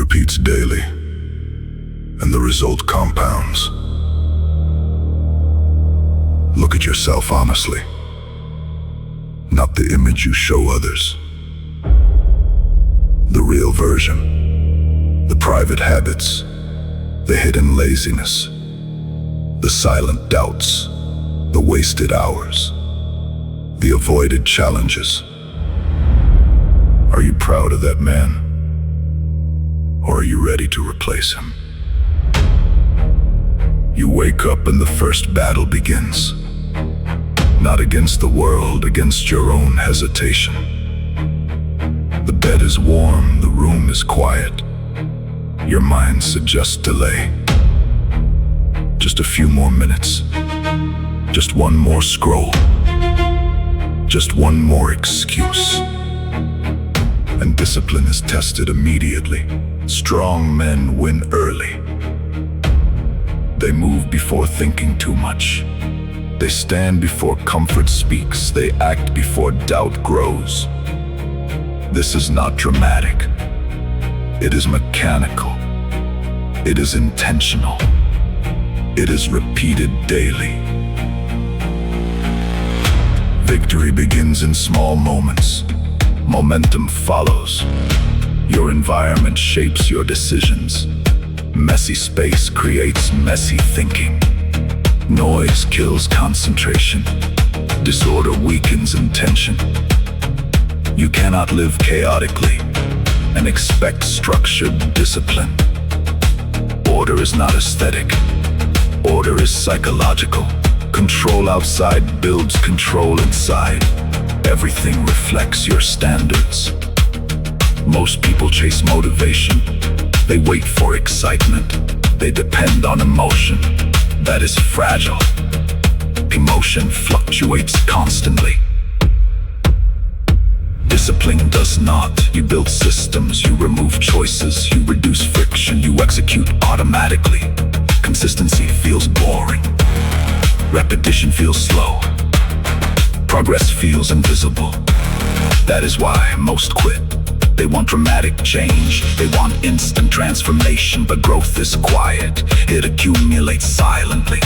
repeats daily, and the result compounds. Look at yourself honestly, not the image you show others. The real version, the private habits, the hidden laziness, the silent doubts, the wasted hours, the avoided challenges. Are you proud of that man? Or are you ready to replace him? You wake up and the first battle begins. Not against the world, against your own hesitation. The bed is warm, the room is quiet. Your mind suggests delay. Just a few more minutes. Just one more scroll. Just one more excuse. And discipline is tested immediately. Strong men win early. They move before thinking too much. They stand before comfort speaks. They act before doubt grows. This is not dramatic. It is mechanical. It is intentional. It is repeated daily. Victory begins in small moments. Momentum follows. Your environment shapes your decisions. Messy space creates messy thinking. Noise kills concentration. Disorder weakens intention. You cannot live chaotically and expect structured discipline. Order is not aesthetic. Order is psychological. Control outside builds control inside. Everything reflects your standards. Most people chase motivation. They wait for excitement. They depend on emotion. That is fragile. Emotion fluctuates constantly. Discipline does not. You build systems, you remove choices, you reduce friction, you execute automatically. Consistency feels boring. Repetition feels slow. Progress feels invisible. That is why most quit. They want dramatic change. They want instant transformation, but growth is quiet. It accumulates silently.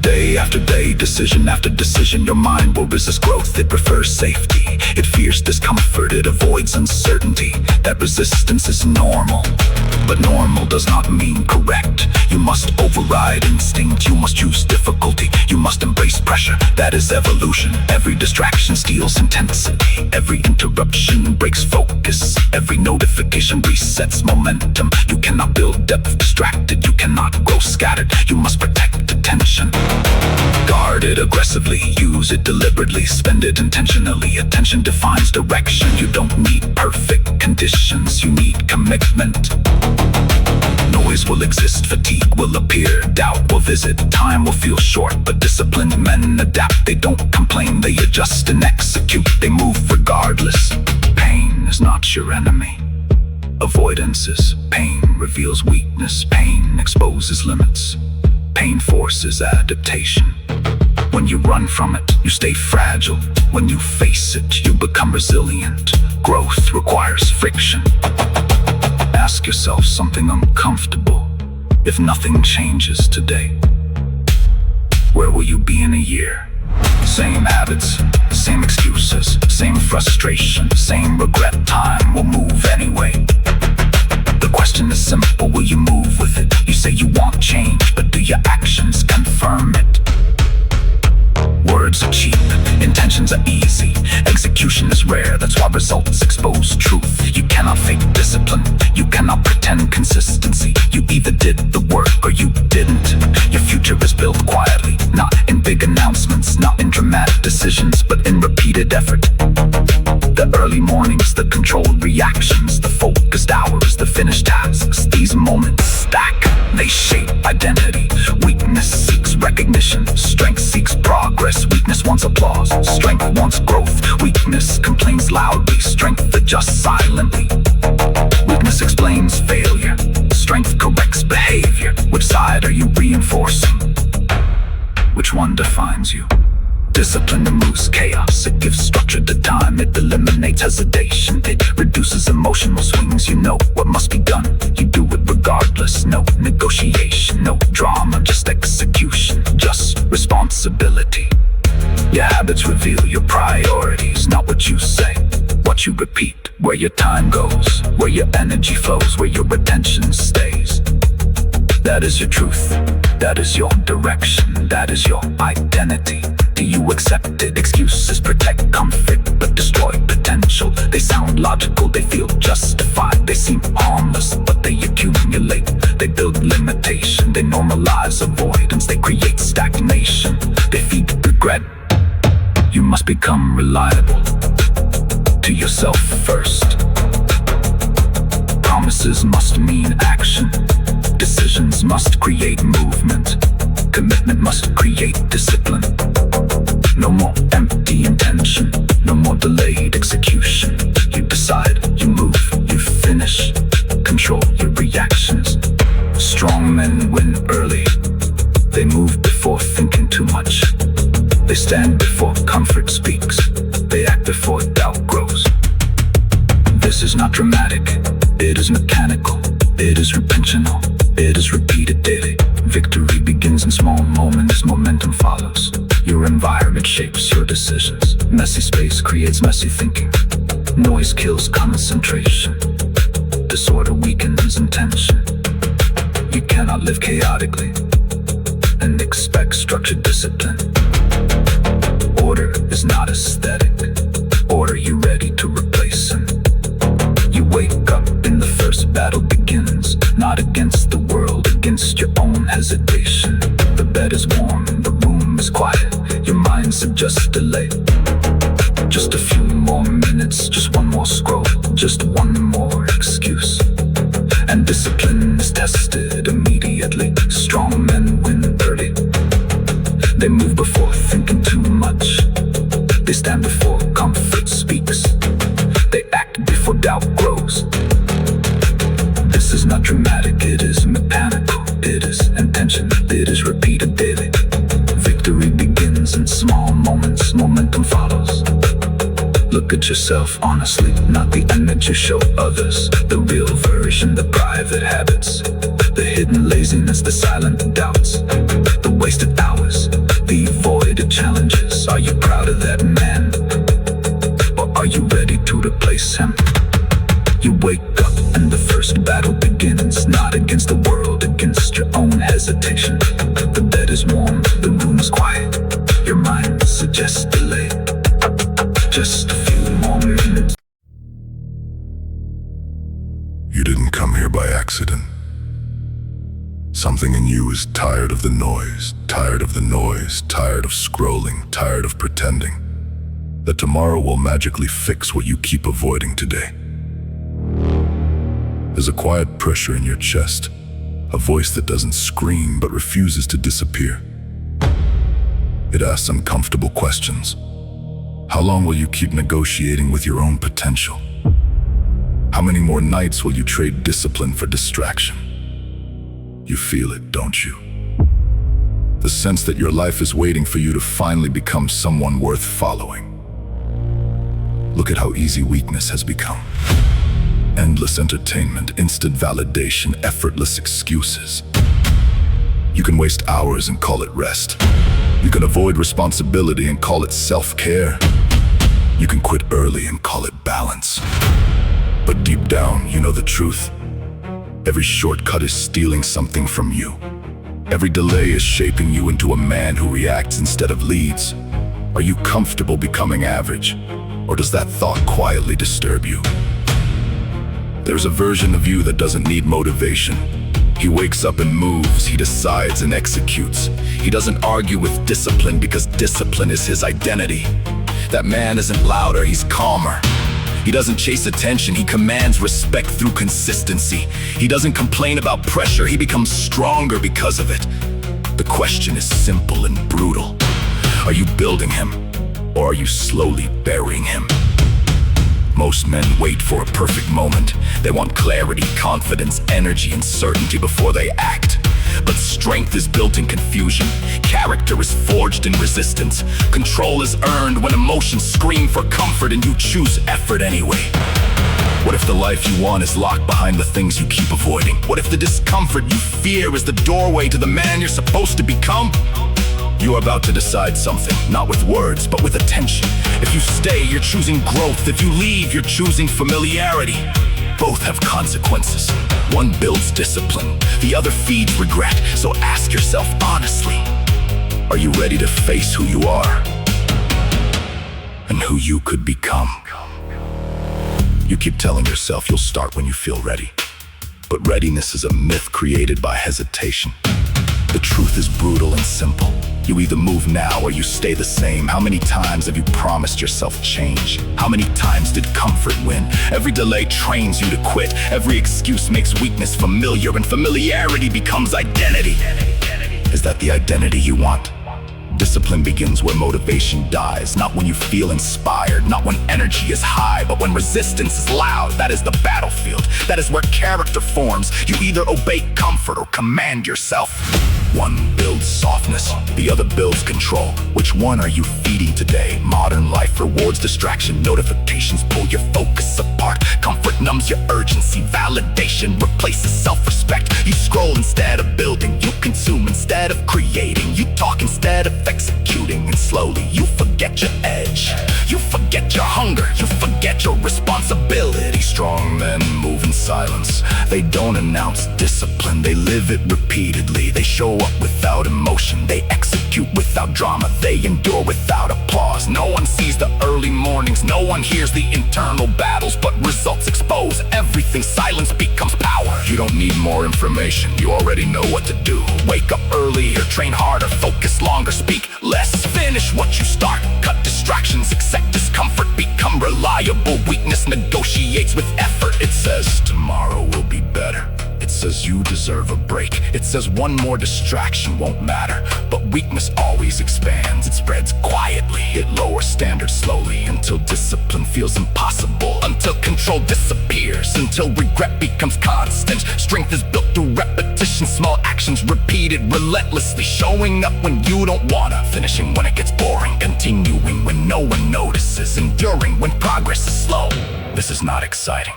Day after day, decision after decision, your mind will resist growth. It prefers safety. It fears discomfort. It avoids uncertainty. That resistance is normal. But normal does not mean correct. You must override instinct. You must choose difficulty. You must embrace pressure. That is evolution. Every distraction steals intensity. Every interruption breaks focus. Every notification resets momentum. You cannot build depth distracted. You cannot grow scattered. You must protect attention. Guard it aggressively. Use it deliberately. Spend it intentionally. Attention defines direction. You don't need perfect conditions. You need commitment. Noise will exist, fatigue will appear, doubt will visit, time will feel short, but disciplined men adapt. They don't complain, they adjust and execute. They move regardless. Pain is not your enemy. Avoidance is. Pain reveals weakness. Pain exposes limits. Pain forces adaptation. When you run from it, you stay fragile. When you face it, you become resilient. Growth requires friction. Ask yourself something uncomfortable. If nothing changes today, where will you be in a year? Same habits, same excuses, same frustration, same regret. Time will move anyway. The question is simple, will you move with it? You say you want change, but do your actions confirm it? Words are cheap, intentions are easy. Execution is rare, that's why results expose truth. You cannot fake discipline, you cannot pretend consistency. You either did the work or you didn't. Your future is built quietly, not in big announcements, not in dramatic decisions, but in repeated effort. The early mornings, the controlled reactions, the focused hours, the finished tasks. These moments stack, they shape identity. Weakness seeks recognition, strength seeks progress. Weakness wants applause, strength wants growth. Weakness complains loudly, strength adjusts silently. Weakness explains failure, strength corrects behavior. Which side are you reinforcing? Which one defines you? Discipline removes chaos, it gives structure to time, it eliminates hesitation, it reduces those emotional swings. You know what must be done, you do it regardless. No negotiation, no drama, just execution, just responsibility. Your habits reveal your priorities, not what you say, what you repeat. Where your time goes, where your energy flows, where your attention stays. That is your truth, that is your direction, that is your identity. Do you accept it? Excuses protect comfort but destroy potential. They sound logical, they feel justified. They seem harmless but they accumulate. They build limitation, they normalize avoidance. They create stagnation, they feed regret. You must become reliable to yourself first. Promises must mean action. Decisions must create movement. Commitment must create discipline. No more empty intention, no more delayed execution. You decide, you move, you finish. Control your reactions. Strong men win early. They move before thinking too much. They stand before comfort speaks. They act before doubt grows. This is not dramatic, it is mechanical. It is intentional, it is repeated daily. Victory begins in small moments, momentum follows. Your environment shapes your decisions. Messy space creates messy thinking. Noise kills concentration. Disorder weakens intention. You cannot live chaotically and expect structured discipline. Order is not aesthetic. Order you ready to replace him. You wake up and the first battle begins. Not against the world, against your own hesitation. The bed is warm, the room is quiet. Your mind suggests delay. Just a few more minutes, just one more scroll, just one more excuse. And discipline is tested immediately. Strong men win early. They move before thinking too much. They stand before comfort speaks. They act before doubt grows. This is not dramatic, it is mechanical. It is intentional, it is repeated daily. Victory begins in small moments, momentum follows. Look at yourself honestly, not the image you show others. The real version, the private habits, the hidden laziness, the silent doubts, the wasted hours, the avoided challenges. Are you proud of that man? Or are you ready to replace him? You wake up and the first battle begins. Not against the world, against your own hesitation. The bed is warm, the room is quiet. Your mind suggests delay. Just a few more minutes. You didn't come here by accident. Something in you is tired of the noise, tired of the noise, tired of scrolling, tired of pretending that tomorrow will magically fix what you keep avoiding today. There's a quiet pressure in your chest, a voice that doesn't scream but refuses to disappear. It asks uncomfortable questions. How long will you keep negotiating with your own potential? How many more nights will you trade discipline for distraction? You feel it, don't you? The sense that your life is waiting for you to finally become someone worth following. Look at how easy weakness has become. Endless entertainment, instant validation, effortless excuses. You can waste hours and call it rest. You can avoid responsibility and call it self-care. You can quit early and call it balance. But deep down, you know the truth. Every shortcut is stealing something from you. Every delay is shaping you into a man who reacts instead of leads. Are you comfortable becoming average? Or does that thought quietly disturb you? There's a version of you that doesn't need motivation. He wakes up and moves, he decides and executes. He doesn't argue with discipline because discipline is his identity. That man isn't louder, he's calmer. He doesn't chase attention, he commands respect through consistency. He doesn't complain about pressure, he becomes stronger because of it. The question is simple and brutal. Are you building him, or are you slowly burying him? Most men wait for a perfect moment. They want clarity, confidence, energy, and certainty before they act. But strength is built in confusion. Character is forged in resistance. Control is earned when emotions scream for comfort and you choose effort anyway. What if the life you want is locked behind the things you keep avoiding? What if the discomfort you fear is the doorway to the man you're supposed to become? You're about to decide something, not with words, but with attention. If you stay, you're choosing growth. If you leave, you're choosing familiarity. Both have consequences. One builds discipline, the other feeds regret. So ask yourself honestly, are you ready to face who you are and who you could become? You keep telling yourself you'll start when you feel ready. But readiness is a myth created by hesitation. The truth is brutal and simple. You either move now or you stay the same. How many times have you promised yourself change? How many times did comfort win? Every delay trains you to quit. Every excuse makes weakness familiar, and familiarity becomes identity. Is that the identity you want? Discipline begins where motivation dies, not when you feel inspired, not when energy is high, but when resistance is loud. That is the battlefield. That is where character forms. You either obey comfort or command yourself. One builds softness, the other builds control. Which one are you feeding today? Modern life rewards distraction. Notifications pull your focus apart. Comfort numbs your urgency. Validation replaces self-respect. You scroll instead of building. You consume instead of creating. You talk instead of executing. And slowly you forget your edge. You forget your hunger. You forget your responsibility. Strong men move in silence. They don't announce discipline. They live it repeatedly. They show up without emotion. They execute without drama. They endure without applause. No one sees the early mornings. No one hears the internal battles. But results expose everything. Silence becomes power. You don't need more information. You already know what to do. Wake up earlier, train harder, focus longer, speak less. Finish what you start. Cut distractions, accept discomfort, become reliable. Weakness negotiates with effort. It says tomorrow will be better. It says you deserve a break. It says one more distraction won't matter. But weakness always expands. It spreads quietly. It lowers standards slowly until discipline feels impossible. Until control disappears. Until regret becomes constant. Strength is built through repetition. Small actions repeated relentlessly. Showing up when you don't wanna. Finishing when it gets boring. Continuing when no one notices. Enduring when progress is slow. This is not exciting.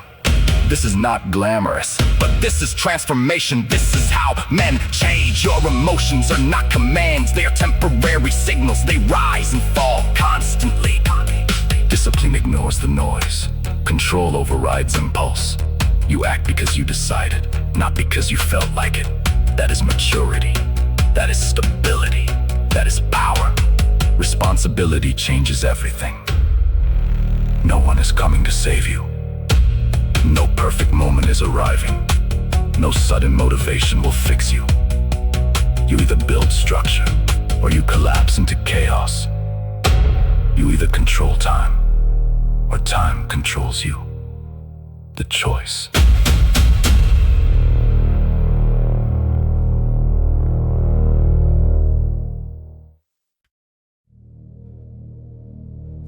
This is not glamorous, but this is transformation. This is how men change. Your emotions are not commands. They are temporary signals. They rise and fall constantly. Discipline ignores the noise. Control overrides impulse. You act because you decided, not because you felt like it. That is maturity. That is stability. That is power. Responsibility changes everything. No one is coming to save you. No perfect moment is arriving. No sudden motivation will fix you. You either build structure or you collapse into chaos. You either control time or time controls you. The choice.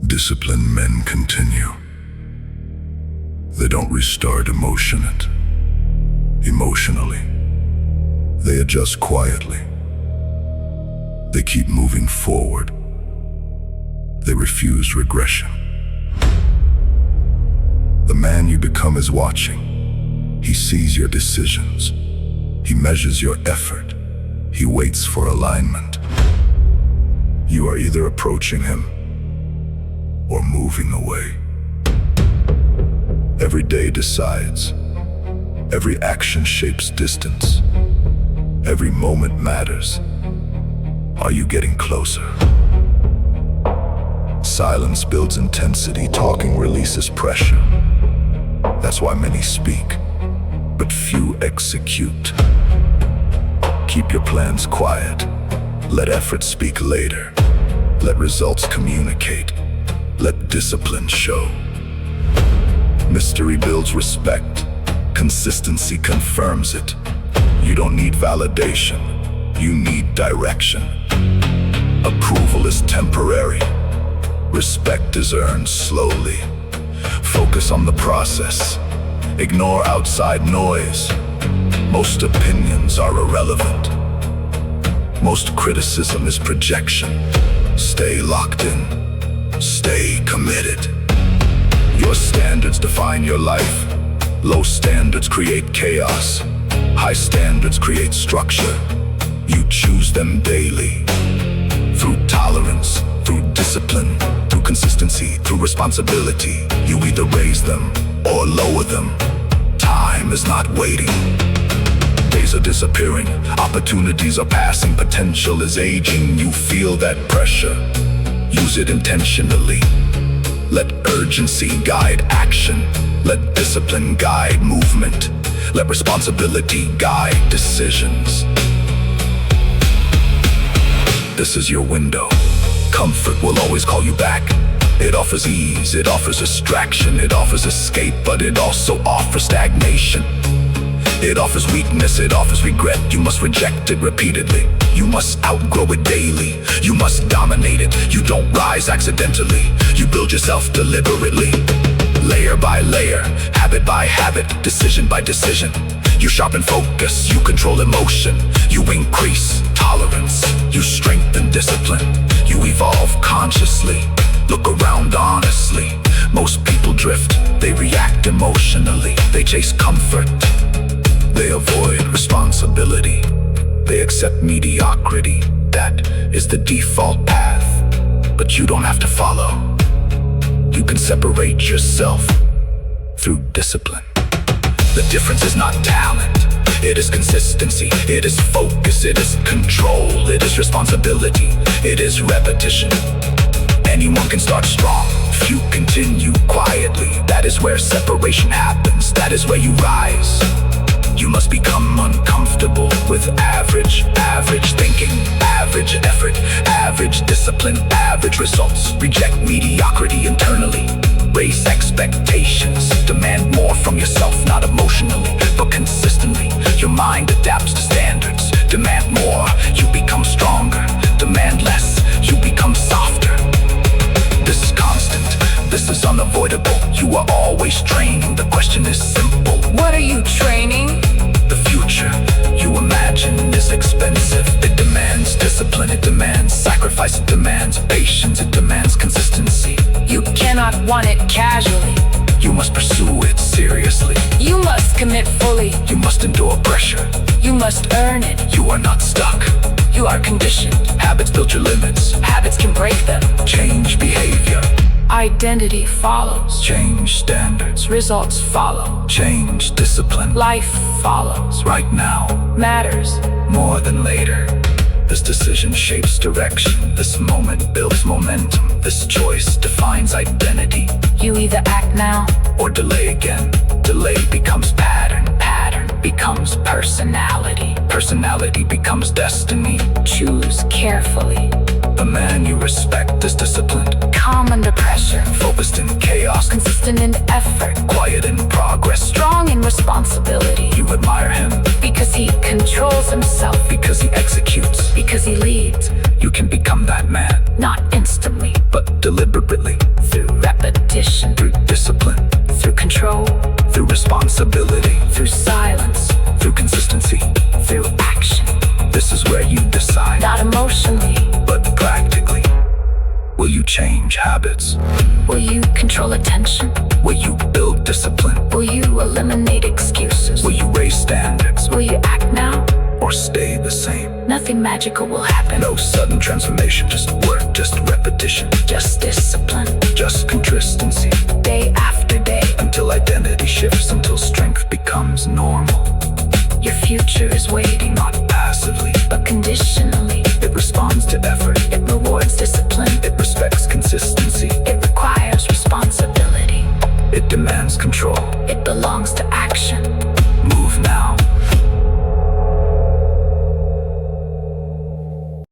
Disciplined men continue. They don't restart emotionally. They adjust quietly. They keep moving forward. They refuse regression. The man you become is watching. He sees your decisions. He measures your effort. He waits for alignment. You are either approaching him or moving away. Every day decides. Every action shapes distance. Every moment matters. Are you getting closer? Silence builds intensity. Talking releases pressure. That's why many speak, but few execute. Keep your plans quiet. Let effort speak later. Let results communicate. Let discipline show. Mystery builds respect. Consistency confirms it. You don't need validation. You need direction. Approval is temporary. Respect is earned slowly. Focus on the process. Ignore outside noise. Most opinions are irrelevant. Most criticism is projection. Stay locked in. Stay committed. Your standards define your life. Low standards create chaos. High standards create structure. You choose them daily. Through tolerance, through discipline, through consistency, through responsibility. You either raise them or lower them. Time is not waiting. Days are disappearing, opportunities are passing, potential is aging. You feel that pressure, use it intentionally. Let urgency guide action. Let discipline guide movement. Let responsibility guide decisions. This is your window. Comfort will always call you back. It offers ease, it offers distraction, it offers escape, but it also offers stagnation. It offers weakness, it offers regret. You must reject it repeatedly. You must outgrow it daily. You must dominate it. You don't rise accidentally. You build yourself deliberately. Layer by layer, habit by habit, decision by decision. You sharpen focus, you control emotion. You increase tolerance, you strengthen discipline. You evolve consciously, look around honestly. Most people drift, they react emotionally. They chase comfort, they avoid responsibility. They accept mediocrity, that is the default path. But you don't have to follow. You can separate yourself through discipline. The difference is not talent, it is consistency, it is focus, it is control, it is responsibility, it is repetition. Anyone can start strong, few continue quietly. That is where separation happens, that is where you rise. You must become uncomfortable with average thinking, average effort, average discipline, average results. Reject mediocrity internally. Raise expectations. Demand more from yourself, not emotionally, but consistently. Your mind adapts to standards. Demand more, you become stronger. Demand less, you become softer. This is constant, this is unavoidable. You are always training, the question is simple. What are you training? The future you imagine is expensive. It demands discipline, it demands sacrifice, it demands patience, it demands consistency. You cannot want it casually. You must pursue it seriously. You must commit fully. You must endure pressure. You must earn it. You are not stuck. You are conditioned. Habits build your limits. Habits can break them. Change behavior. Identity follows. Change standards. Results follow. Change discipline. Life follows. Right now Matters. more than later. This decision shapes direction. This moment builds momentum. This choice defines identity. You either act now Or delay again. Delay becomes pattern. Pattern becomes personality. Personality becomes destiny. choose carefully. The man you respect is disciplined, Calm under pressure. focused in chaos, Consistent in effort. quiet in progress. Strong in responsibility. You admire him Because he controls himself. because he executes. Because he leads. You can become that man, Not instantly. but deliberately. Through repetition. Through discipline, Through control. through responsibility, Through silence. through consistency. Through action. This is where you decide, Not emotionally. but practically. Will you change habits? Will you control attention? Will you build discipline? Will you eliminate excuses? Will you raise standards Will you act now? or stay the same? Nothing magical will happen. No sudden transformation, just work, just repetition, Just discipline. just consistency. Day after day. Until identity shifts, until strength becomes normal. Your future is waiting. Not passively, But conditionally. it responds to effort. It rewards discipline. It respects consistency. It requires responsibility. It demands control.